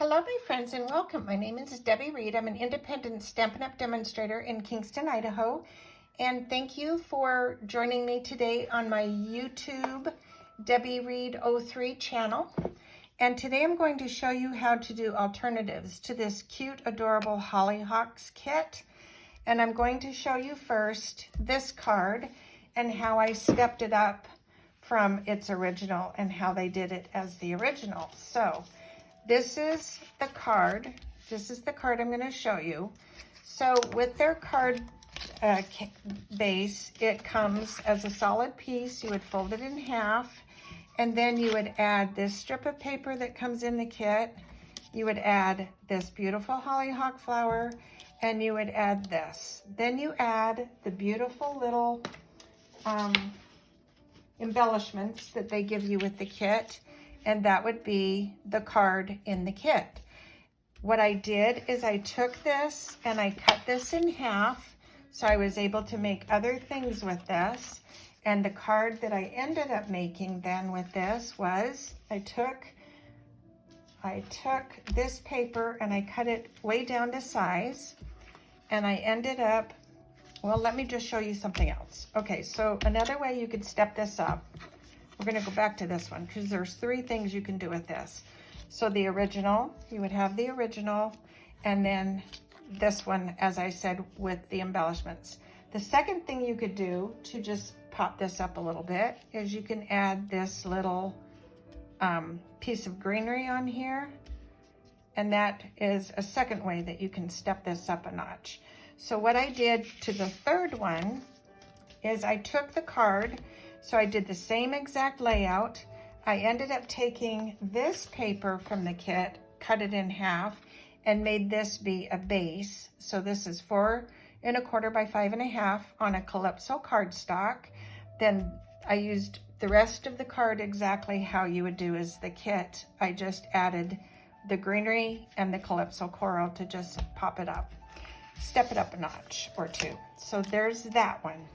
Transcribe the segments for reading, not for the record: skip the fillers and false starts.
Hello, my friends, and welcome. My name is Debbie Reed. I'm an independent Stampin' Up! Demonstrator in Kingston, Idaho. And thank you for joining me today on my YouTube Debbie Reed 03 channel. And today I'm going to show you how to do alternatives to this cute, adorable Hollyhocks kit. And I'm going to show you first this card and how I stepped it up from its original and how they did it as the original. So this is the card. This is the card I'm going to show you. So with their card base, it comes as a solid piece. You would fold it in half, and then you would add this strip of paper that comes in the kit. You would add this beautiful hollyhock flower, and you would add this. Then you add the beautiful little embellishments that they give you with the kit, and that would be the card in the kit. What I did is I took this and I cut this in half, so I was able to make other things with this. And the card that I ended up making then with this was, I took this paper and I cut it way down to size, and I ended up, well, let me just show you something else. Okay, so another way you could step this up, we're going to go back to this one because there's three things you can do with this. So the original, you would have the original, and then this one, as I said, with the embellishments. The second thing you could do to just pop this up a little bit is you can add this little piece of greenery on here, and that is a second way that you can step this up a notch. So what I did to the third one is I took the card, so I did the same exact layout. I ended up taking this paper from the kit, cut it in half, and made this be a base. So this is 4 1/4 by 5 1/2 on a calypso cardstock. Then I used the rest of the card exactly how you would do as the kit. I just added the greenery and the calypso coral to just pop it up, step it up a notch or two. So there's that one.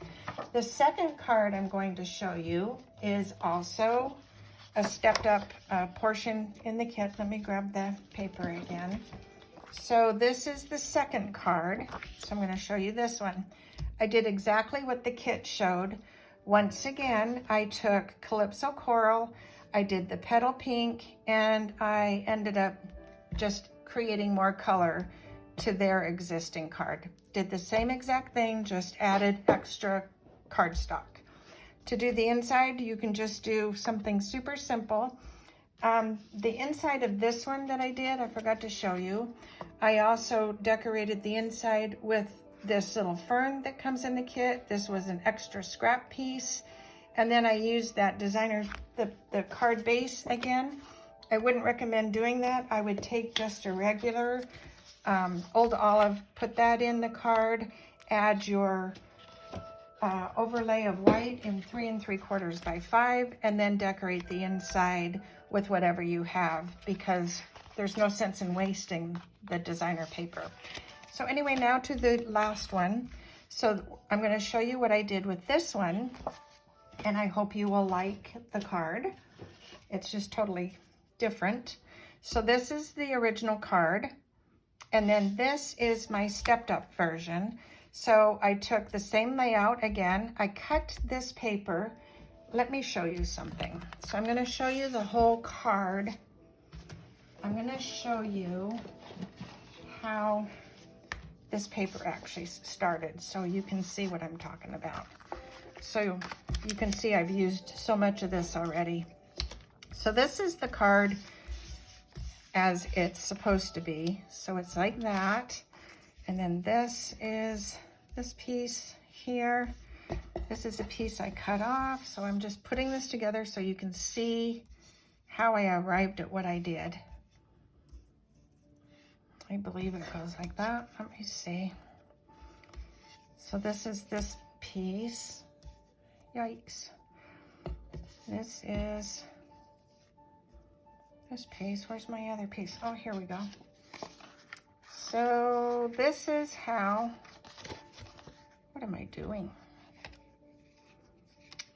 The second card I'm going to show you is also a stepped up portion in the kit. Let me grab the paper again. So this is the second card. So I'm going to show you this one. I did exactly what the kit showed. Once again, I took calypso coral, I did the petal pink, and I ended up just creating more color to their existing card. Did the same exact thing, just added extra cardstock. To do the inside, you can just do something super simple. The inside of this one that I did, I forgot to show you. I also decorated the inside with this little fern that comes in the kit. This was an extra scrap piece. And then I used that designer, the card base again. I wouldn't recommend doing that. I would take just a regular old olive, put that in the card, add your overlay of white in 3 3/4 by 5, and then decorate the inside with whatever you have, because there's no sense in wasting the designer paper. So anyway, now to the last one. So I'm going to show you what I did with this one, and I hope you will like the card. It's just totally different. So this is the original card, and then this is my stepped up version. So I took the same layout again. I cut this paper. Let me show you something. So I'm going to show you the whole card. I'm going to show you how this paper actually started, so you can see what I'm talking about. So you can see I've used so much of this already. So this is the card as it's supposed to be. So it's like that. And then this is this piece here. This is a piece I cut off. So I'm just putting this together so you can see how I arrived at what I did. I believe it goes like that. Let me see. So this is this piece. Yikes. This is this piece. Where's my other piece? Oh, here we go. So this is how, what am I doing?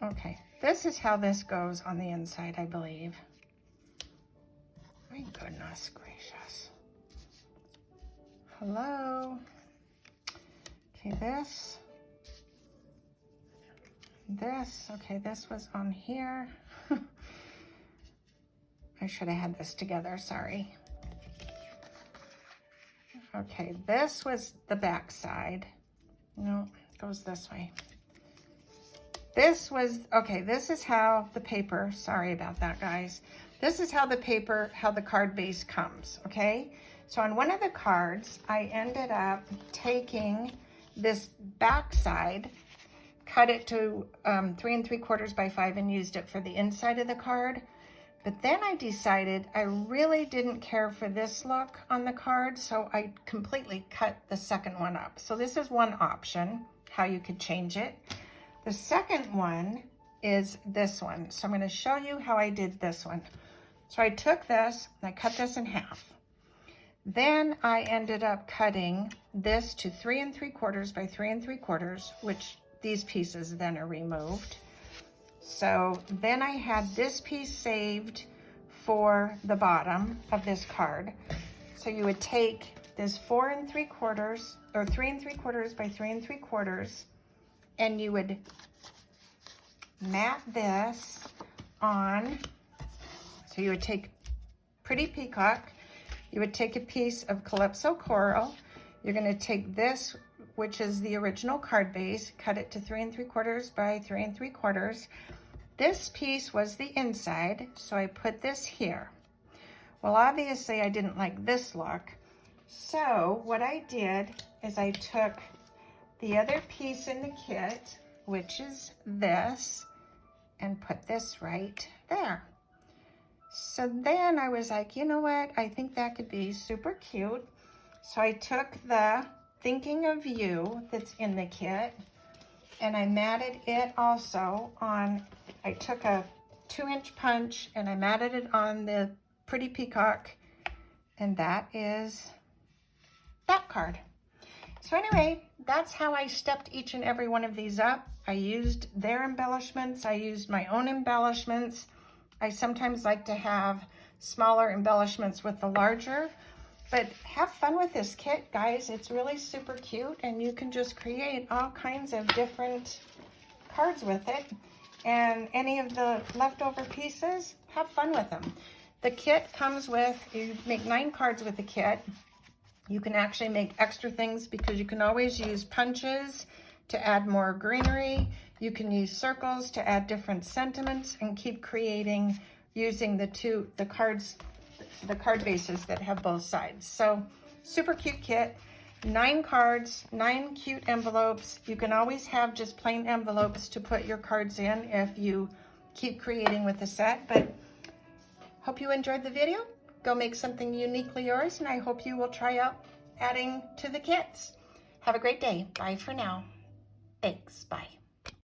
Okay, this is how this goes on the inside, I believe. My goodness gracious. Hello. Okay, this. Okay, this was on here. I should have had this together, sorry. Okay, this was the back side. No, it goes this way. This was, okay, this is how the paper, sorry about that, guys. This is how the paper, how the card base comes, okay? So on one of the cards, I ended up taking this back side, cut it to 3 3/4 by 5 and used it for the inside of the card. But then I decided I really didn't care for this look on the card, so I completely cut the second one up. So this is one option, how you could change it. The second one is this one. So I'm gonna show you how I did this one. So I took this, and I cut this in half. Then I ended up cutting this to 3 3/4 by 3 3/4, which these pieces then are removed. So then I had this piece saved for the bottom of this card. So you would take this 4 3/4 or 3 3/4 by 3 3/4, and you would mat this on. So you would take Pretty Peacock, you would take a piece of Calypso Coral, you're gonna take this, which is the original card base, cut it to 3 3/4 by 3 3/4. This piece was the inside, so I put this here. Well, obviously I didn't like this look. So what I did is I took the other piece in the kit, which is this, and put this right there. So then I was like, you know what? I think that could be super cute. So I took the Thinking of You that's in the kit, and I matted it also on, I took a 2-inch punch and I matted it on the Pretty Peacock, and that is that card. So anyway, that's how I stepped each and every one of these up. I used their embellishments, I used my own embellishments. I sometimes like to have smaller embellishments with the larger, but have fun with this kit, guys. It's really super cute, and you can just create all kinds of different cards with it. And any of the leftover pieces, have fun with them. The kit comes with, you make 9 cards with the kit. You can actually make extra things because you can always use punches to add more greenery. You can use circles to add different sentiments and keep creating using the card bases that have both sides. So super cute kit, 9 cards, 9 cute envelopes. You can always have just plain envelopes to put your cards in if you keep creating with the set. But hope you enjoyed the video. Go make something uniquely yours, and I hope you will try out adding to the kits. Have a great day. Bye for now. Thanks. Bye.